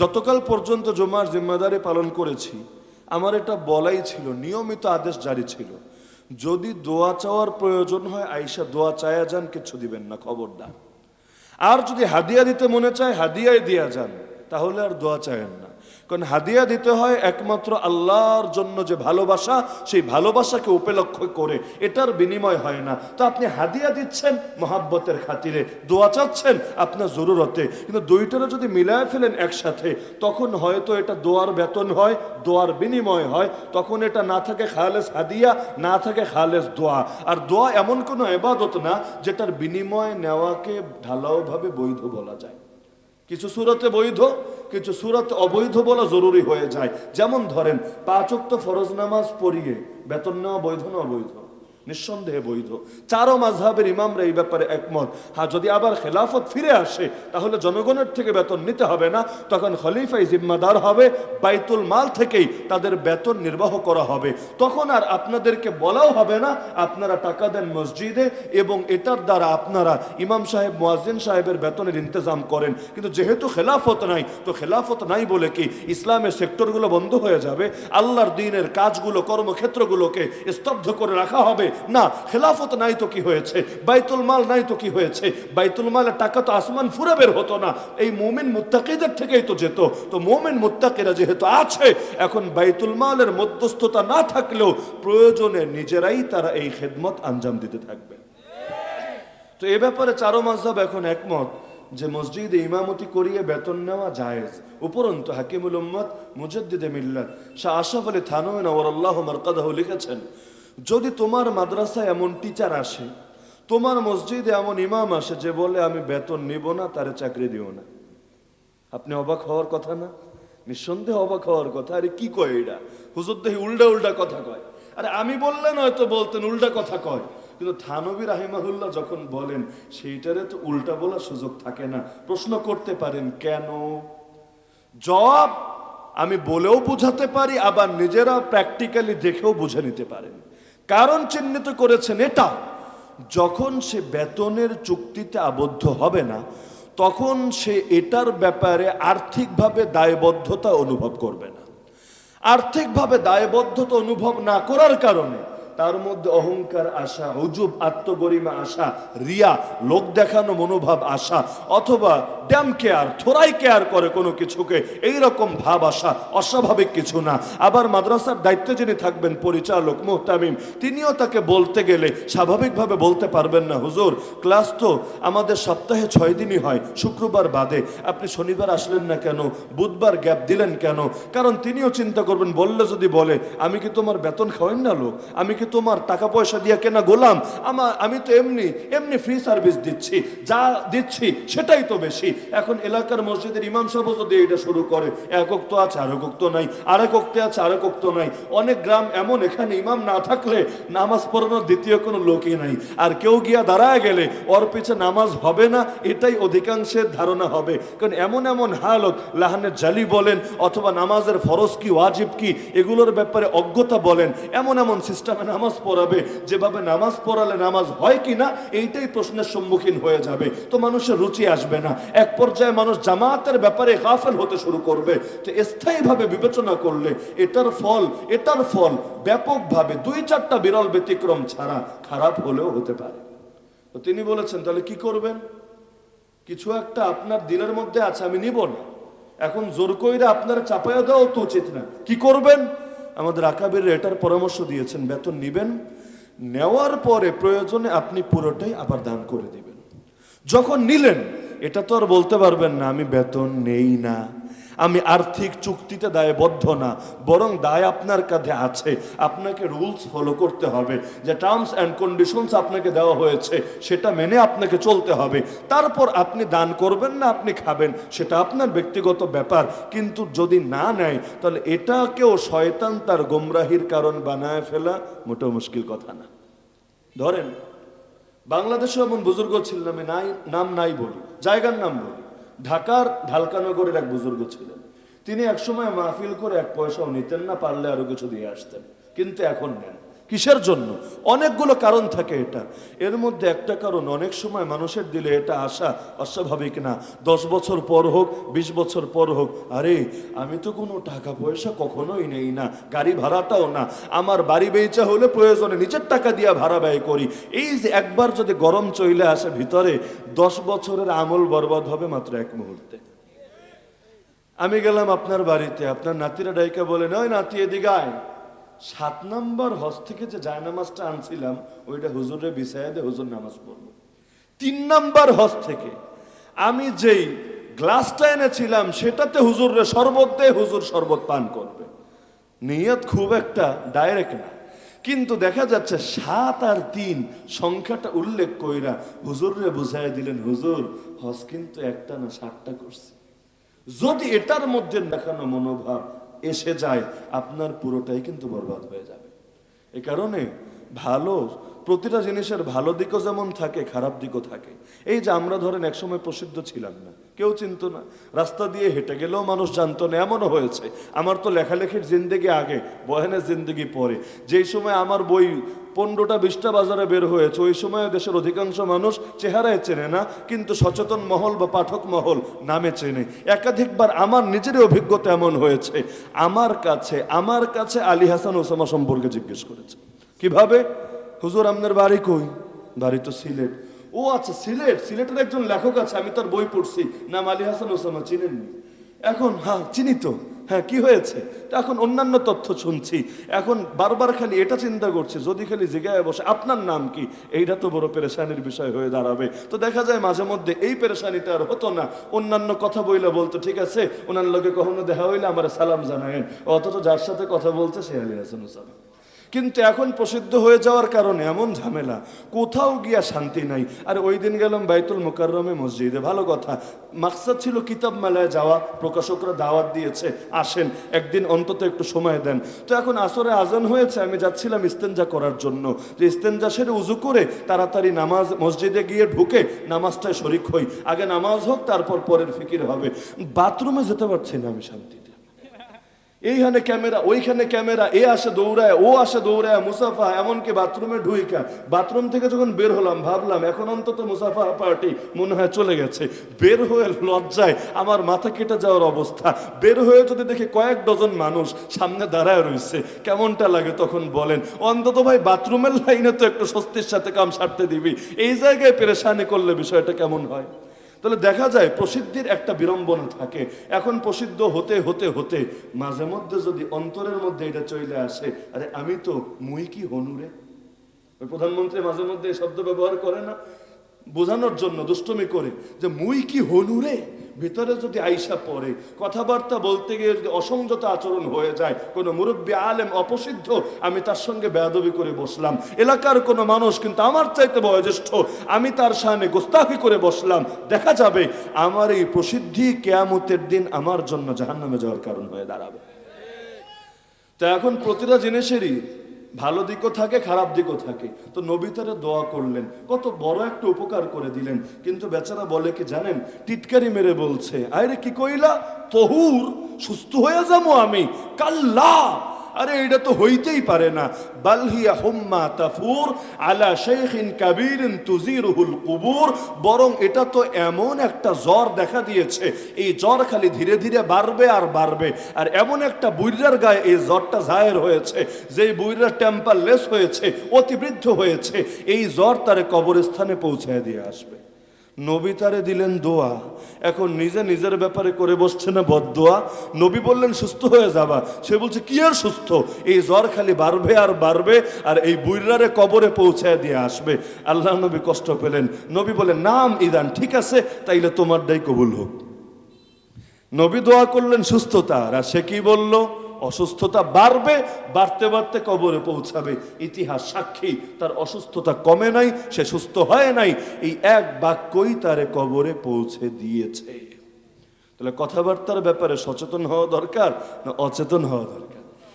যতকাল পর্যন্ত জুমার জিম্মাদারি পালন করেছি, আমার এটা বলাই ছিল, নিয়মিত আদেশ জারি ছিল, যদি দোয়া চাওয়ার প্রয়োজন হয় আইসা দোয়া চায়া যান, কিচ্ছু দিবেন না, খবরদার। আর যদি হাদিয়া দিতে মনে চায় হাদিয়াই দিয়া যান, তাহলে আর দোয়া চায়েন না। কারণ হাদিয়া দিতে হয় একমাত্র আল্লাহর জন্য, যে ভালোবাসা, সেই ভালোবাসাকে উপলক্ষ করে, এটার বিনিময় হয় না। তো আপনি হাদিয়া দিচ্ছেন মহাব্বতের খাতিরে, দোয়া চাচ্ছেন আপনার জরুরতে, কিন্তু দুইটারে যদি মিলায় ফেলেন একসাথে, তখন হয়তো এটা দোয়ার বেতন হয়, দোয়ার বিনিময় হয়, তখন এটা না থাকে খালেস হাদিয়া, না থাকে খালেস দোয়া। আর দোয়া এমন কোনো ইবাদত না যেটার বিনিময় নেওয়াকে ঢালাওভাবে বৈধ বলা যায়। কিছু সূরাতে বৈধ, কিছু সূরাতে অবৈধ বলা জরুরি হয়ে যায়। যেমন ধরেন 5 ওয়াক্ত ফরজ নামাজ পড়িয়ে বেতন নেওয়া বৈধ না অবৈধ? নিঃসন্দেহে বৈধ। চারো মাযহাবের ইমামরা এই ব্যাপারে একমত। হ্যাঁ, যদি আবার খেলাফত ফিরে আসে তাহলে জনগণের থেকে বেতন নিতে হবে না, তখন খলিফাই জিম্মাদার হবে, বাইতুল মাল থেকেই তাদের বেতন নির্বাহ করা হবে। তখন আর আপনাদেরকে বলাও হবে না আপনারা টাকা দেন মসজিদে এবং এটার দ্বারা আপনারা ইমাম সাহেব, মুয়াজ্জিন সাহেবের বেতনের ইন্তজাম করেন। কিন্তু যেহেতু খেলাফত নাই, তো খেলাফত নাই বলে কি ইসলামের সেক্টরগুলো বন্ধ হয়ে যাবে? আল্লাহর দ্বীনের কাজগুলো, কর্মক্ষেত্রগুলোকে স্তব্ধ করে রাখা হবে? না। খেলাফত নাই তো কি হয়েছে? বাইতুল মাল নাই তো কি হয়েছে? বাইতুল মালের টাকা তো আসমান ফুরে বের হতো না, এই মুমিন মুত্তাকিদের থেকেই তো যেত। তো মুমিন মুত্তাকিরা যেহেতু আছে, এখন বাইতুল মালের মধ্যস্থতা না থাকলেও প্রয়োজনে নিজেরাই তারা এই খেদমত আঞ্জাম দিতে থাকবে। তো এ ব্যাপারে চারো মাযহাব এখন একমত যে মসজিদে ইমামতি করিয়ে বেতন নেওয়া জায়েজ। উপরন্তু হাকিমুল উম্মত মুজাদ্দিদে মিল্লাত শাহ আশরাফ আলী থানভী নওয়ারাল্লাহু মারকাদাহু লিখেছেন, যদি তোমার মাদ্রাসায় এমন টিচার আসে, তোমার মসজিদে এমন ইমাম আসে যে বলে আমি বেতন নিব না, তারে চাকরি দিও না, আপনি অবাক হওয়ার কথা না? নিঃসন্দেহে অবাক হওয়ার কথা। আরে কি কয় এটা? হুজুর দেখি উল্টা উল্টা কথা কয়। আরে আমি বললেন হয়তো বলতেন, উল্টা কথা কয়। কিন্তু থানভী রাহিমাহুল্লাহ যখন বলেন, সেইটারে তো উল্টা বলার সুযোগ থাকে না। প্রশ্ন করতে পারেন কেন? জবাব আমি বলেও বুঝাতে পারি, আবার নিজেরা প্র্যাকটিক্যালি দেখেও বুঝে নিতে পারেন। কারণ চিহ্নিত করেছেন এটা, যখন সে বেতনের চুক্তিতে আবদ্ধ হবে না, তখন সে এটার ব্যাপারে আর্থিকভাবে দায়বদ্ধতা অনুভব করবে না। আর্থিকভাবে দায়বদ্ধতা অনুভব না করার কারণে তার মধ্যে অহংকার আসা, উজুব, আত্মগরিমা আসা, রিয়া, লোক দেখানো মনোভাব আসা, অথবা ড্যাম কেয়ার, থোড়াই কেয়ার করে কোনো কিছুকে, এইরকম ভাব আসা অস্বাভাবিক কিছু না। আবার মাদ্রাসার দায়িত্বে যিনি থাকবেন, পরিচালক, মুহতামিম, তিনিও তাকে বলতে গেলে স্বাভাবিকভাবে বলতে পারবেন না, হুজুর ক্লাস তো আমাদের সপ্তাহে 6 দিনই হয়, শুক্রবার বাদে, আপনি শনিবার আসলেন না কেন, বুধবার গ্যাপ দিলেন কেন? কারণ তিনিও চিন্তা করবেন, বললে যদি বলে আমি কি তোমার বেতন খাওয়াই না লোক, আমি কি তোমার টাকা পয়সা দিয়ে কেনা গোলাম, আমি তো এমনি এমনি ফ্রি সার্ভিস দিচ্ছি, যা দিচ্ছি সেটাই তো বেশি। এখন এলাকার মসজিদের ইমাম সাহেব যদি এটা শুরু করে, এক ওয়াক্ত আছে আরেক ওয়াক্ত নাই, আরেক ওয়াক্তে আছে আরেক ওয়াক্ত নাই। অনেক গ্রাম এমন, এখানে ইমাম না থাকলে নামাজ পড়ানোর দ্বিতীয় কোনো লোকই নাই, আর কেউ গিয়া দাঁড়ায় গেলে ওর পিছে নামাজ হবে না, এটাই অধিকাংশের ধারণা হবে। কারণ এমন এমন হালত, লাহানের জালি বলেন অথবা নামাজের ফরজ কি ওয়াজিব কি এগুলোর ব্যাপারে অজ্ঞতা বলেন, এমন এমন সিস্টেমে নামাজ পড়াবে যেভাবে নামাজ পড়ালে নামাজ হয় কি না এইটাই প্রশ্নের সম্মুখীন হয়ে যাবে। তো মানুষের রুচি আসবে না, এক পর্যায়ে মানুষ জামাতের ব্যাপারে গাফেল হতে শুরু করবে। তো স্থায়ীভাবে বিবেচনা করলে এটার ফল ব্যাপকভাবে 2-4টা বিরল ব্যতিক্রম ছাড়া খারাপ হলেও হতে পারে। তো তিনি বলেছেন, তাহলে কি করবেন? কিছু একটা আপনার দিলের মধ্যে আছে, আমি নিব না, এখন জোর কইরা আপনার চাপাইয়া দেওয়া তো উচিত না। কি করবেন? আমাদের আকাবির এটার পরামর্শ দিয়েছেন, বেতন নিবেন, নেওয়ার পরে প্রয়োজনে আপনি পুরোটাই আবার দান করে দিবেন। যখন নিলেন, এটা তো আর বলতে পারবেন না আমি বেতন নেই না, আমি আর্থিক চুক্তিতে দায়বদ্ধ না, বরং দায় আপনার কাঁধে আছে। আপনাকে রুলস ফলো করতে হবে, যে টার্মস অ্যান্ড কন্ডিশনস আপনাকে দেওয়া হয়েছে সেটা মেনে আপনাকে চলতে হবে। তারপর আপনি দান করবেন না আপনি খাবেন, সেটা আপনার ব্যক্তিগত ব্যাপার। কিন্তু যদি না নেয়, তাহলে এটাকেও শয়তান তার গোমরাহির কারণ বানায় ফেলা মোটেও মুশকিল কথা না। ধরেন বাংলাদেশে এমন বুজুর্গ ছিলেন, আমি নাম নাই বলি, জায়গার নাম বলি, ঢাকার ঢালকানগরের এক বুজুর্গ ছিলেন। তিনি একসময় মাহফিল করে 1 পয়সাও নিতেন না, পারলে আরো কিছু দিয়ে আসতেন, কিন্তু এখন নেন। কিসের জন্য? অনেকগুলো কারণ থাকে এটা। এর মধ্যে একটা কারণ, অনেক সময় মানুষের দিলে এটা আশা অস্বাভাবিক না, 10 বছর পর হোক, 20 বছর পর হোক, আরে আমি তো কোনো টাকা পয়সা কখনোই নেই না, গাড়ি ভাড়াটাও না, আমার বাড়ি বেচা হলে প্রয়োজনে নিজের টাকা দিয়ে ভাড়া ব্যয় করি। এই যে একবার যদি গরম চলে আসে ভিতরে, 10 বছরের আমল বরবাদ হবে মাত্র এক মুহূর্তে। আমি গেলাম আপনার বাড়িতে, আপনার নাতিরা ডাইকা বলেন, ওই নাতি এদিকে আয়, 7 নম্বর হজ থেকে যে জায়নামাজটা আনছিলাম ওইটা হুজুরে বিছাইয়া দে, হুজুর নামাজ পড়বো। 3 নম্বর হজ থেকে আমি যেই গ্লাসটা এনেছিলাম সেটাতে হুজুরে শরবত দে, হুজুর শরবত পান করবে। নিয়ত খুব একটা ডাইরেক্ট না, কিন্তু দেখা যাচ্ছে 7 আর 3 সংখ্যাটা উল্লেখ কইরা হুজুরে বুঝাই দিলেন, হুজুর হজ কিন্তু একটা না 7টা করছে। যদি এটার মধ্যে দেখানো মনোভাব এসে যায়, আপনার পুরোটাই কিন্তু বরবাদ হয়ে যাবে। এ কারণে ভালো, প্রতিটা জিনিসের ভালো দিকও যেমন থাকে, খারাপ দিকও থাকে। এই যে আমরা ধরেন একসময় প্রসিদ্ধ ছিলাম না, কেউ চিনত না, রাস্তা দিয়ে হেঁটে গেলেও মানুষ জানতো না, এমনও হয়েছে। আমার তো লেখালেখির জিন্দেগি আগে, বয়ানের জিন্দেগি পরে। যেই সময় আমার বই 15টা 20টা বাজারে বের হয়েছে, ওই সময় দেশের অধিকাংশ মানুষ চেহারায় চেনে না, কিন্তু সচেতন মহল বা পাঠক মহল নামে চেনে। একাধিকবার আমার নিজেরই অভিজ্ঞতা এমন হয়েছে, আমার কাছে আলী হাসান ওসামা সম্পর্কে জিজ্ঞেস করেছে। কিভাবে? হুজুর আপনার বাড়ি কই? বাড়ি তো সিলেট। ও আচ্ছা, সিলেটের একজন লেখক আছে, আমি তার বই পড়ছি, নাম আলী হাসান ওসামা, চিনেননি? এখন হ্যাঁ চিনি তো। হ্যাঁ কি হয়েছে? তো এখন অন্যান্য তথ্য শুনছি, এখন বারবার খালি এটা চিন্তা করছি, যদি খালি জিজ্ঞাসা বসে আপনার নাম কি, এইটা তো বড় পেরেশানির বিষয় হয়ে দাঁড়াবে। তো দেখা যায় মাঝে মধ্যে এই পেরেশানিটা আর হতো না, অন্যান্য কথা বইলে বলতো, ঠিক আছে ওনার লোকে কখনো দেখা হইলে আমার সালাম জানায়েন, অথচ যার সাথে কথা বলছে সে আলী হাসান ওসামা। কিন্তু এখন প্রসিদ্ধ হয়ে যাওয়ার কারণে এমন ঝামেলা, কোথাও গিয়া শান্তি নাই। আর ওই দিন গেলাম বাইতুল মুকাররমে মসজিদে, ভালো কথা, মাকসাদ ছিল কিতাব মেলায় যাওয়া, প্রকাশকরা দাওয়াত দিয়েছে, আসেন একদিন অন্তত একটু সময় দেন। তো এখন আসরে আজান হয়েছে, আমি যাচ্ছিলাম ইস্তেঞ্জা করার জন্য, যে ইস্তেঞ্জা সেরে উজু করে তাড়াতাড়ি নামাজ, মসজিদে গিয়ে ঢুকে নামাজটায় শরিক হই, আগে নামাজ হোক তারপর পরের ফিকির হবে। বাথরুমে যেতে পারছি না আমি শান্তিতে, এইখানে ক্যামেরা, ওইখানে ক্যামেরা, এ আসে দৌড়ায়, ও আসে দৌড়ায়, মুসাফা, এমনকি বাথরুমে ঢুইকা, বাথরুম থেকে যখন বের হলাম ভাবলাম এখন অন্তত মুসাফা পার্টি মনে হয় চলে গেছে। বের হয়ে লজ্জায় আমার মাথা কেটে যাওয়ার অবস্থা। বের হয়ে যদি দেখি কয়েক ডজন মানুষ সামনে দাঁড়ায় রয়েছে, কেমনটা লাগে তখন বলেন? অন্তত ভাই বাথরুমের লাইনে তো একটু স্বস্তির সাথে কাম সারতে দিবি, এই জায়গায় পেরেশানি করলে বিষয়টা কেমন হয়? তাহলে দেখা যায় প্রসিদ্ধির একটা বিড়ম্বনা থাকে। এখন প্রসিদ্ধ হতে হতে হতে মাঝে মধ্যে যদি অন্তরের মধ্যে এটা চলে আসে, আরে আমি তো মুই কি হনুরে, ওই প্রধানমন্ত্রী মাঝে মধ্যে এই শব্দ ব্যবহার করে না, বোঝানোর জন্য দুষ্টমি করে, যে মুই কি হনুরে, ভিতরে যদি আইসা পড়ে, কথাবার্তা বলতে গিয়ে যদি অসংযত আচরণ হয়ে যায়, কোনো মুরব্বী আলেম অপসিদ্ধ, আমি তার সঙ্গে বেয়াদবি করে বসলাম, এলাকার কোনো মানুষ কিন্তু আমার চাইতে বয়োজ্যেষ্ঠ, আমি তার সামনে গোস্তাখি করে বসলাম, দেখা যাবে আমার এই প্রসিদ্ধি কিয়ামতের দিন আমার জন্য জাহান্নামে যাওয়ার কারণ হয়ে দাঁড়াবে। তো এখন প্রতিটা জিনিসেরই ভালো দিকও থাকে, খারাপ দিকও থাকে। তো নবী তারা দোয়া করলেন, কত বড় একটা উপকার করে দিলেন, কিন্তু বেচারা বলে কি জানেন, টিটকারি মেরে বলছে, আরে কি কইলা, তহুর, সুস্থ হয়ে যাবো আমি? কাল্লা, আরে এটা তো হইতেই পারে না। বালহিয়া হুম্মা তাফুর আলা শাইখিন কাবীরিন তুজিরুহুল কুবুর, বরং এটা তো এমন একটা জ্বর দেখা দিয়েছে, এই জ্বর খালি ধীরে ধীরে বাড়বে আর বাড়বে। আর এমন একটা বুইরার গায়ে এই জ্বরটা জাহের হয়েছে, যেই বুইরার টেম্পার লেস হয়েছে, অতিবৃদ্ধ হয়েছে, এই জ্বর তারে কবরস্থানে পৌঁছায় দিয়ে আসবে। নবী তারে দিলেন দোয়া, এখন নিজে নিজের ব্যাপারে করে বসছে না বদদোয়া। নবী বললেন সুস্থ হয়ে যাবা, সে বলছে কি আর সুস্থ, এই জ্বর খালি বাড়বে আর বাড়বে, আর এই বুইরারে কবরে পৌঁছায় দিয়ে আসবে। আল্লাহ নবী কষ্ট পেলেন, নবী বলেন নাম ইদান, ঠিক আছে তাইলে তোমারটাই কবুল হোক। নবী দোয়া করলেন সুস্থতার, আর সে কি বলল, অসুস্থতা বাড়বে, বাড়তে বাড়তে কবরে পৌঁছাবে। ইতিহাস সাক্ষী, তার অসুস্থতা কমে নাই, সে সুস্থ হয় নাই, এই এক বাক্যই তারে কবরে পৌঁছে দিয়েছে। তাহলে কথাবার্তার ব্যাপারে সচেতন হওয়া দরকার না অচেতন হওয়া দরকার?